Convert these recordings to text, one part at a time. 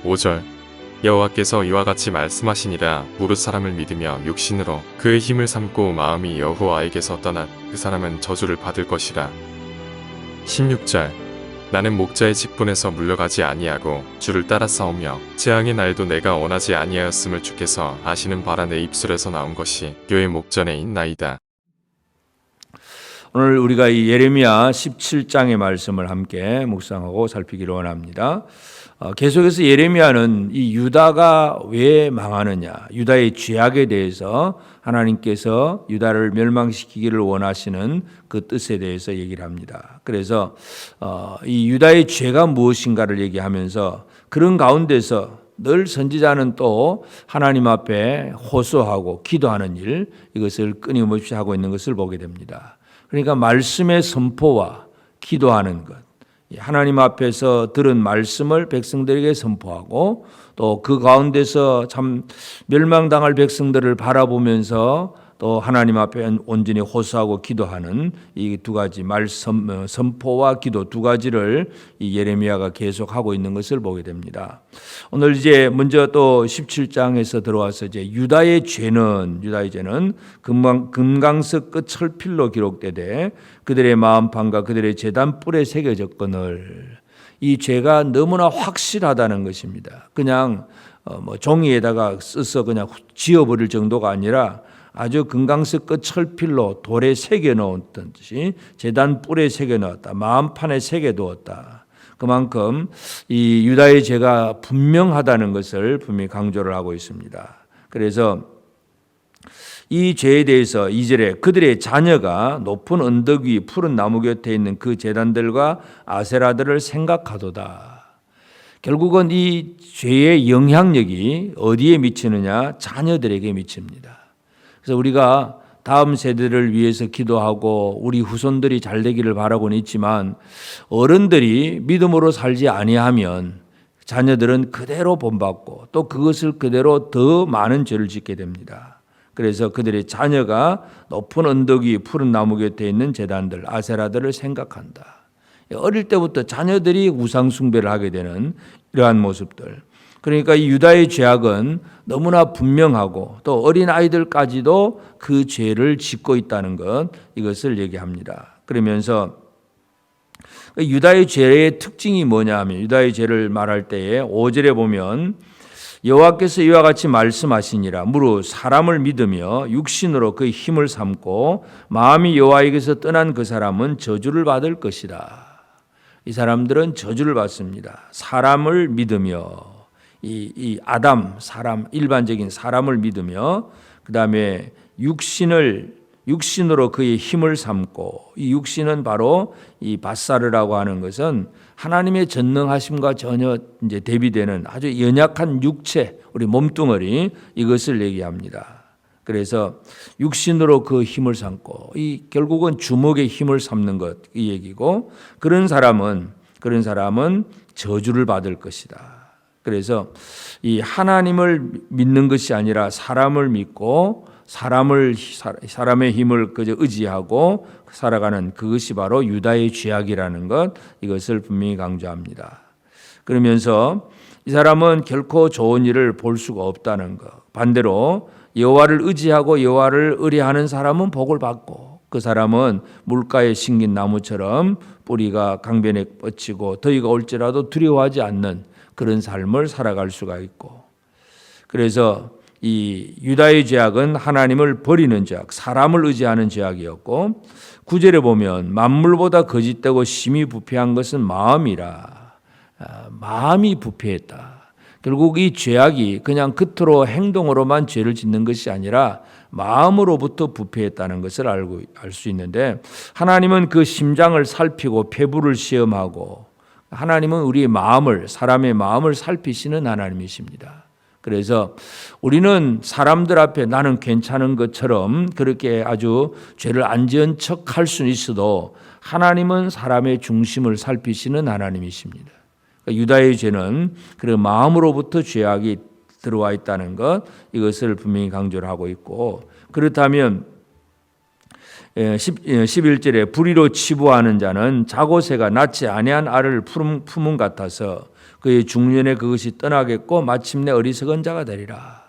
5절 여호와께서 이와 같이 말씀하시니라. 무릇 사람을 믿으며 육신으로 그의 힘을 삼고 마음이 여호와에게서 떠나 그 사람은 저주를 받을 것이라. 16절 나는 목자의 직분에서 물러가지 아니하고 주를 따라 싸우며 재앙의 날도 내가 원하지 아니하였음을 주께서 아시는 바라. 내 입술에서 나온 것이 교의 목전에 있나이다. 오늘 우리가 이 예레미야 17장의 말씀을 함께 묵상하고 살피기를 원합니다. 계속해서 예레미야는 이 유다가 왜 망하느냐, 유다의 죄악에 대해서 하나님께서 유다를 멸망시키기를 원하시는 그 뜻에 대해서 얘기를 합니다. 그래서 이 유다의 죄가 무엇인가를 얘기하면서 그런 가운데서 늘 선지자는 또 하나님 앞에 호소하고 기도하는 일, 이것을 끊임없이 하고 있는 것을 보게 됩니다. 그러니까 말씀의 선포와 기도하는 것, 하나님 앞에서 들은 말씀을 백성들에게 선포하고 또 그 가운데서 참 멸망당할 백성들을 바라보면서 또 하나님 앞에 온전히 호소하고 기도하는 이 두 가지 말씀, 선포와 기도 두 가지를 이 예레미야가 계속하고 있는 것을 보게 됩니다. 오늘 이제 먼저 또 17장에서 들어와서 이제 유다의 죄는 금강석 끝 철필로 기록되되 그들의 마음판과 그들의 제단 뿔에 새겨졌거늘. 이 죄가 너무나 확실하다는 것입니다. 그냥 종이에다가 써서 그냥 지워버릴 정도가 아니라 아주 금강석 끝 철필로 돌에 새겨 넣었던 듯이 제단 뿔에 새겨 넣었다. 마음판에 새겨 두었다. 그만큼 이 유다의 죄가 분명하다는 것을 분명히 강조를 하고 있습니다. 그래서 이 죄에 대해서 2절에 그들의 자녀가 높은 언덕 위 푸른 나무 곁에 있는 그 제단들과 아세라들을 생각하도다. 결국은 이 죄의 영향력이 어디에 미치느냐? 자녀들에게 미칩니다. 그래서 우리가 다음 세대를 위해서 기도하고 우리 후손들이 잘 되기를 바라고는 있지만 어른들이 믿음으로 살지 아니하면 자녀들은 그대로 본받고 또 그것을 그대로 더 많은 죄를 짓게 됩니다. 그래서 그들의 자녀가 높은 언덕 위 푸른 나무 곁에 있는 제단들, 아세라들을 생각한다. 어릴 때부터 자녀들이 우상 숭배를 하게 되는 이러한 모습들. 그러니까 이 유다의 죄악은 너무나 분명하고 또 어린 아이들까지도 그 죄를 짓고 있다는 것, 이것을 얘기합니다. 그러면서 유다의 죄의 특징이 뭐냐 하면 유다의 죄를 말할 때에 5절에 보면 여호와께서 이와 같이 말씀하시니라. 무릇 사람을 믿으며 육신으로 그의 힘을 삼고 마음이 여호와에게서 떠난 그 사람은 저주를 받을 것이다. 이 사람들은 저주를 받습니다. 사람을 믿으며 이 아담 사람, 일반적인 사람을 믿으며 그 다음에 육신으로 그의 힘을 삼고, 이 육신은 바로 이 바사르라고 하는 것은 하나님의 전능하심과 전혀 이제 대비되는 아주 연약한 육체, 우리 몸뚱어리, 이것을 얘기합니다. 그래서 육신으로 그 힘을 삼고, 이 결국은 주먹의 힘을 삼는 것, 이 얘기고, 그런 사람은 저주를 받을 것이다. 그래서 이 하나님을 믿는 것이 아니라 사람을 믿고 사람의 힘을 그저 의지하고 살아가는 그것이 바로 유다의 죄악이라는 것, 이것을 분명히 강조합니다. 그러면서 이 사람은 결코 좋은 일을 볼 수가 없다는 것. 반대로 여호와를 의지하고 여호와를 의뢰하는 사람은 복을 받고 그 사람은 물가에 심긴 나무처럼 뿌리가 강변에 뻗치고 더위가 올지라도 두려워하지 않는 그런 삶을 살아갈 수가 있고, 그래서 이 유다의 죄악은 하나님을 버리는 죄악, 사람을 의지하는 죄악이었고 9절에 보면 만물보다 거짓되고 심히 부패한 것은 마음이라. 마음이 부패했다. 결국 이 죄악이 그냥 겉으로 행동으로만 죄를 짓는 것이 아니라 마음으로부터 부패했다는 것을 알 수 있는데, 하나님은 그 심장을 살피고 폐부를 시험하고, 하나님은 우리의 마음을, 사람의 마음을 살피시는 하나님이십니다. 그래서 우리는 사람들 앞에 나는 괜찮은 것처럼 그렇게 아주 죄를 안 지은 척 할 수는 있어도 하나님은 사람의 중심을 살피시는 하나님이십니다. 그러니까 유다의 죄는 그 마음으로부터 죄악이 들어와 있다는 것, 이것을 분명히 강조를 하고 있고, 그렇다면 11절에 불의로 치부하는 자는 자고새가 낳지 아니한 알을 품은 같아서 그의 중년에 그것이 떠나겠고 마침내 어리석은 자가 되리라.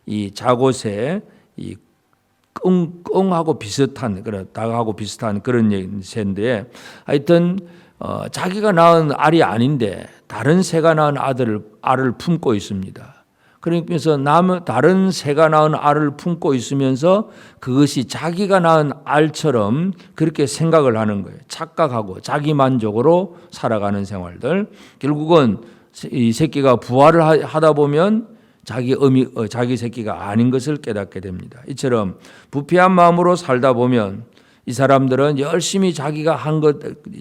이 자고새, 이 끙하고 비슷한 그런 닭하고 비슷한 그런 새인데, 하여튼 자기가 낳은 알이 아닌데 다른 새가 낳은 알을 품고 있습니다. 그러면서 다른 새가 낳은 알을 품고 있으면서 그것이 자기가 낳은 알처럼 그렇게 생각을 하는 거예요. 착각하고 자기 만족으로 살아가는 생활들. 결국은 이 새끼가 부화를 하다 보면 자기 새끼가 아닌 것을 깨닫게 됩니다. 이처럼 부패한 마음으로 살다 보면 이 사람들은 열심히 자기가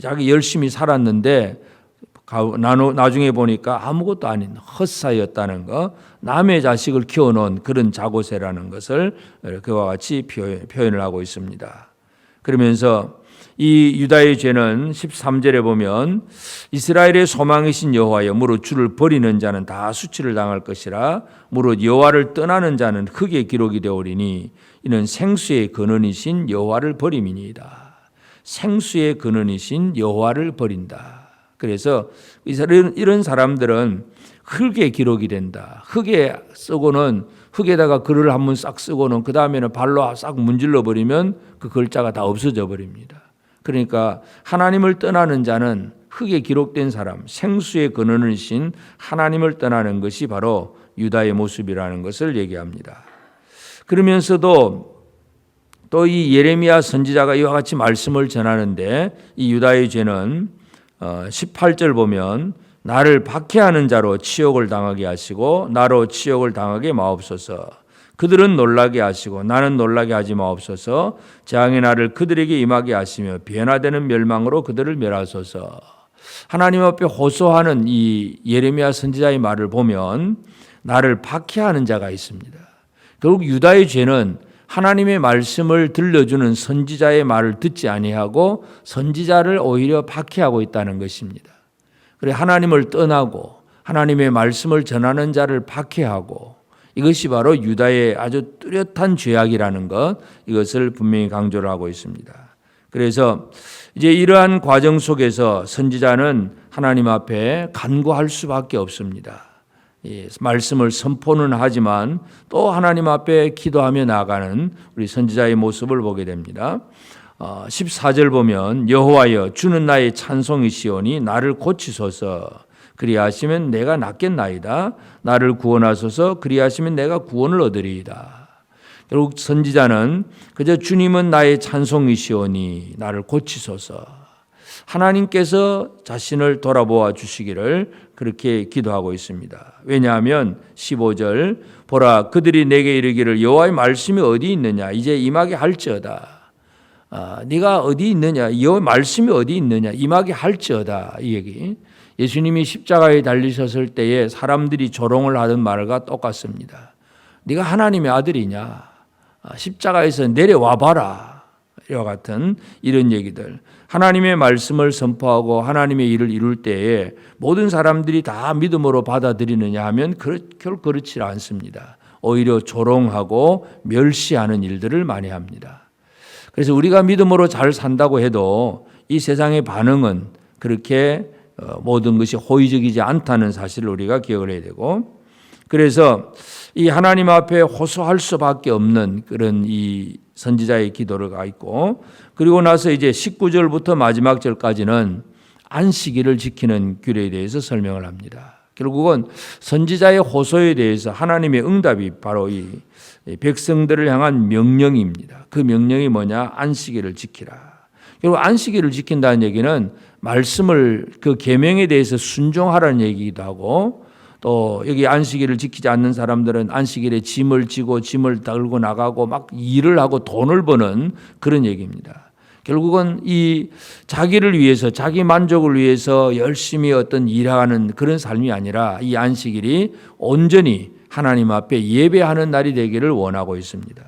자기 열심히 살았는데 나중에 보니까 아무것도 아닌 헛사였다는 거, 남의 자식을 키워놓은 그런 자고새라는 것을 그와 같이 표현을 하고 있습니다. 그러면서 이 유다의 죄는 13절에 보면 이스라엘의 소망이신 여호와여, 무릇 주를 버리는 자는 다 수치를 당할 것이라. 무릇 여호와를 떠나는 자는 흙에 기록이 되오리니 이는 생수의 근원이신 여호와를 버림이니이다. 생수의 근원이신 여호와를 버린다. 그래서 이런 사람들은 흙에 기록이 된다. 흙에 쓰고는 흙에다가 글을 한번 싹 쓰고는 그 다음에는 발로 싹 문질러 버리면 그 글자가 다 없어져 버립니다. 그러니까 하나님을 떠나는 자는 흙에 기록된 사람, 생수의 근원이신 하나님을 떠나는 것이 바로 유다의 모습이라는 것을 얘기합니다. 그러면서도 또 이 예레미야 선지자가 이와 같이 말씀을 전하는데, 이 유다의 죄는 18절 보면 나를 박해하는 자로 치욕을 당하게 하시고 나로 치욕을 당하게 마옵소서. 그들은 놀라게 하시고 나는 놀라게 하지 마옵소서. 재앙의 날을 그들에게 임하게 하시며 변화되는 멸망으로 그들을 멸하소서. 하나님 앞에 호소하는 이 예레미야 선지자의 말을 보면 나를 박해하는 자가 있습니다. 결국 유다의 죄는 하나님의 말씀을 들려주는 선지자의 말을 듣지 아니하고 선지자를 오히려 박해하고 있다는 것입니다. 그래 하나님을 떠나고 하나님의 말씀을 전하는 자를 박해하고, 이것이 바로 유다의 아주 뚜렷한 죄악이라는 것, 이것을 분명히 강조를 하고 있습니다. 그래서 이제 이러한 과정 속에서 선지자는 하나님 앞에 간구할 수밖에 없습니다. 말씀을 선포는 하지만 또 하나님 앞에 기도하며 나아가는 우리 선지자의 모습을 보게 됩니다. 14절 보면 여호와여 주는 나의 찬송이시오니 나를 고치소서. 그리하시면 내가 낫겠나이다. 나를 구원하소서. 그리하시면 내가 구원을 얻으리이다. 결국 선지자는 그저 주님은 나의 찬송이시오니 나를 고치소서, 하나님께서 자신을 돌아보아 주시기를 그렇게 기도하고 있습니다. 왜냐하면 15절 보라 그들이 내게 이르기를 여호와의 말씀이 어디 있느냐 이제 임하게 할지어다. 네가 어디 있느냐, 여호와의 말씀이 어디 있느냐 임하게 할지어다, 이 얘기. 예수님이 십자가에 달리셨을 때에 사람들이 조롱을 하던 말과 똑같습니다. 네가 하나님의 아들이냐, 십자가에서 내려와 봐라, 이와 같은 이런 얘기들. 하나님의 말씀을 선포하고 하나님의 일을 이룰 때에 모든 사람들이 다 믿음으로 받아들이느냐 하면 결코 그렇지 않습니다. 오히려 조롱하고 멸시하는 일들을 많이 합니다. 그래서 우리가 믿음으로 잘 산다고 해도 이 세상의 반응은 그렇게 모든 것이 호의적이지 않다는 사실을 우리가 기억을 해야 되고, 그래서 이 하나님 앞에 호소할 수밖에 없는 그런 이 선지자의 기도가 있고, 그리고 나서 이제 19절부터 마지막 절까지는 안식일을 지키는 규례에 대해서 설명을 합니다. 결국은 선지자의 호소에 대해서 하나님의 응답이 바로 이 백성들을 향한 명령입니다. 그 명령이 뭐냐? 안식일을 지키라. 결국 안식일을 지킨다는 얘기는 말씀을, 그 계명에 대해서 순종하라는 얘기기도 하고, 또 여기 안식일을 지키지 않는 사람들은 안식일에 짐을 지고 짐을 들고 나가고 막 일을 하고 돈을 버는 그런 얘기입니다. 결국은 이 자기를 위해서, 자기 만족을 위해서 열심히 어떤 일하는 그런 삶이 아니라 이 안식일이 온전히 하나님 앞에 예배하는 날이 되기를 원하고 있습니다.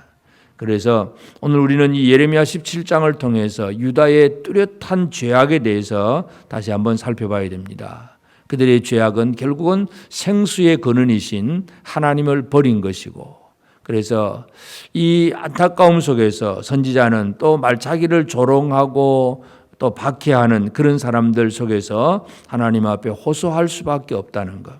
그래서 오늘 우리는 이 예레미야 17장을 통해서 유다의 뚜렷한 죄악에 대해서 다시 한번 살펴봐야 됩니다. 그들의 죄악은 결국은 생수의 근원이신 하나님을 버린 것이고, 그래서 이 안타까움 속에서 선지자는 또 자기를 조롱하고 또 박해하는 그런 사람들 속에서 하나님 앞에 호소할 수밖에 없다는 것.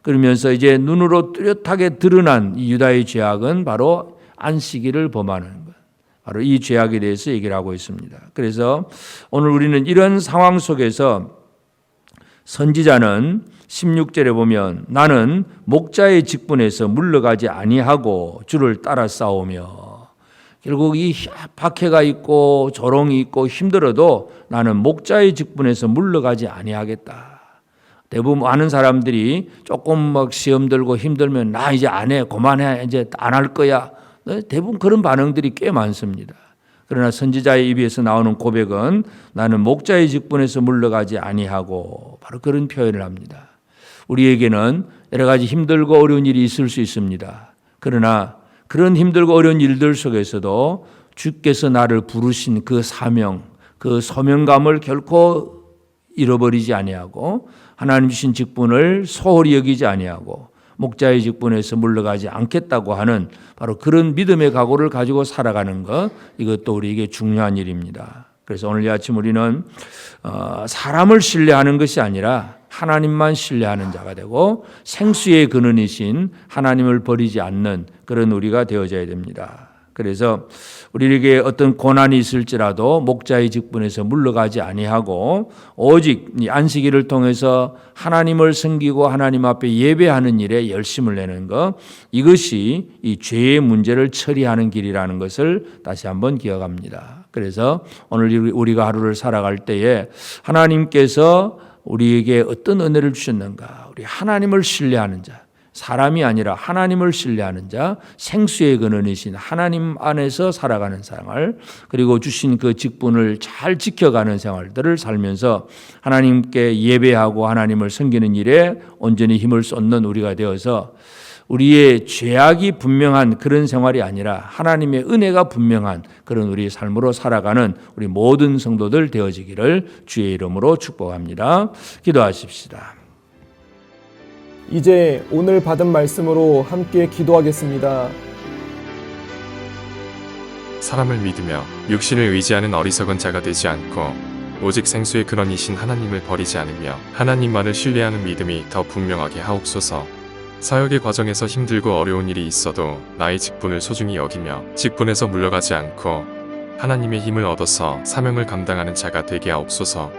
그러면서 이제 눈으로 뚜렷하게 드러난 이 유다의 죄악은 바로 안식일을 범하는 것. 바로 이 죄악에 대해서 얘기를 하고 있습니다. 그래서 오늘 우리는 이런 상황 속에서 선지자는 16절에 보면 나는 목자의 직분에서 물러가지 아니하고 주를 따라 싸우며, 결국 이 박해가 있고 조롱이 있고 힘들어도 나는 목자의 직분에서 물러가지 아니하겠다. 대부분 많은 사람들이 조금 막 시험 들고 힘들면 나 이제 안 해, 그만해, 이제 안 할 거야. 대부분 그런 반응들이 꽤 많습니다. 그러나 선지자의 입에서 나오는 고백은 나는 목자의 직분에서 물러가지 아니하고, 바로 그런 표현을 합니다. 우리에게는 여러 가지 힘들고 어려운 일이 있을 수 있습니다. 그러나 그런 힘들고 어려운 일들 속에서도 주께서 나를 부르신 그 사명, 그 소명감을 결코 잃어버리지 아니하고, 하나님 주신 직분을 소홀히 여기지 아니하고 목자의 직분에서 물러가지 않겠다고 하는 바로 그런 믿음의 각오를 가지고 살아가는 것, 이것도 우리에게 중요한 일입니다. 그래서 오늘 이 아침 우리는 사람을 신뢰하는 것이 아니라 하나님만 신뢰하는 자가 되고 생수의 근원이신 하나님을 버리지 않는 그런 우리가 되어져야 됩니다. 그래서 우리에게 어떤 고난이 있을지라도 목자의 직분에서 물러가지 아니하고 오직 이 안식일을 통해서 하나님을 섬기고 하나님 앞에 예배하는 일에 열심을 내는 것, 이것이 이 죄의 문제를 처리하는 길이라는 것을 다시 한번 기억합니다. 그래서 오늘 우리가 하루를 살아갈 때에 하나님께서 우리에게 어떤 은혜를 주셨는가, 우리 하나님을 신뢰하는 자, 사람이 아니라 하나님을 신뢰하는 자, 생수의 근원이신 하나님 안에서 살아가는 생활, 그리고 주신 그 직분을 잘 지켜가는 생활들을 살면서 하나님께 예배하고 하나님을 섬기는 일에 온전히 힘을 쏟는 우리가 되어서 우리의 죄악이 분명한 그런 생활이 아니라 하나님의 은혜가 분명한 그런 우리의 삶으로 살아가는 우리 모든 성도들 되어지기를 주의 이름으로 축복합니다. 기도하십시다. 이제 오늘 받은 말씀으로 함께 기도하겠습니다. 사람을 믿으며 육신을 의지하는 어리석은 자가 되지 않고 오직 생수의 근원이신 하나님을 버리지 않으며 하나님만을 신뢰하는 믿음이 더 분명하게 하옵소서. 사역의 과정에서 힘들고 어려운 일이 있어도 나의 직분을 소중히 여기며 직분에서 물러가지 않고 하나님의 힘을 얻어서 사명을 감당하는 자가 되게 하옵소서.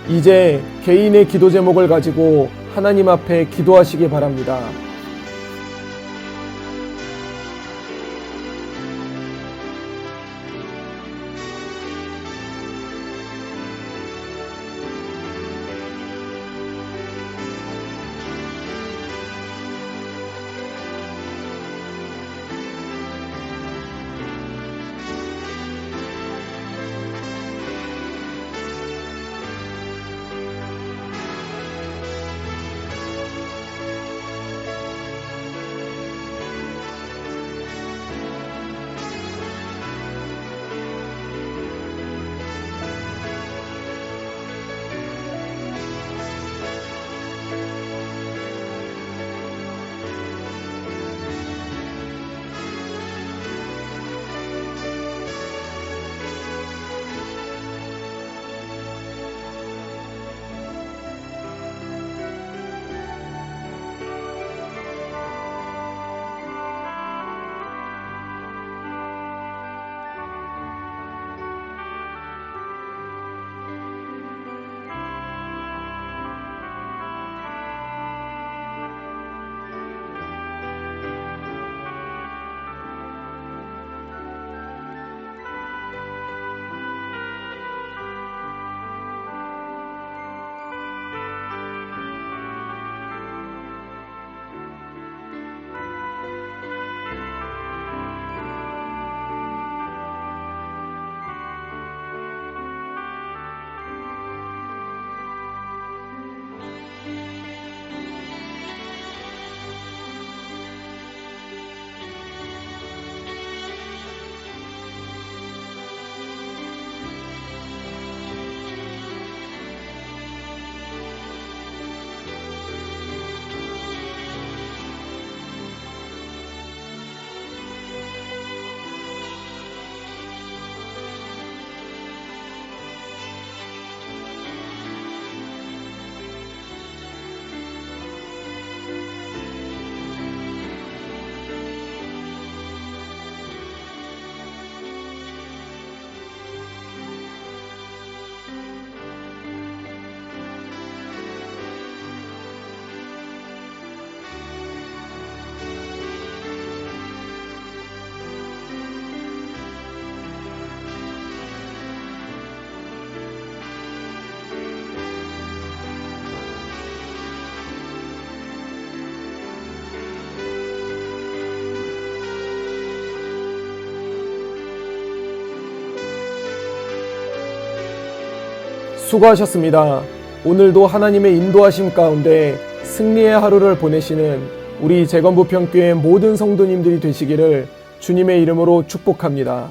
이제 개인의 기도 제목을 가지고 하나님 앞에 기도하시기 바랍니다. 수고하셨습니다. 오늘도 하나님의 인도하심 가운데 승리의 하루를 보내시는 우리 재건부평교회 모든 성도님들이 되시기를 주님의 이름으로 축복합니다.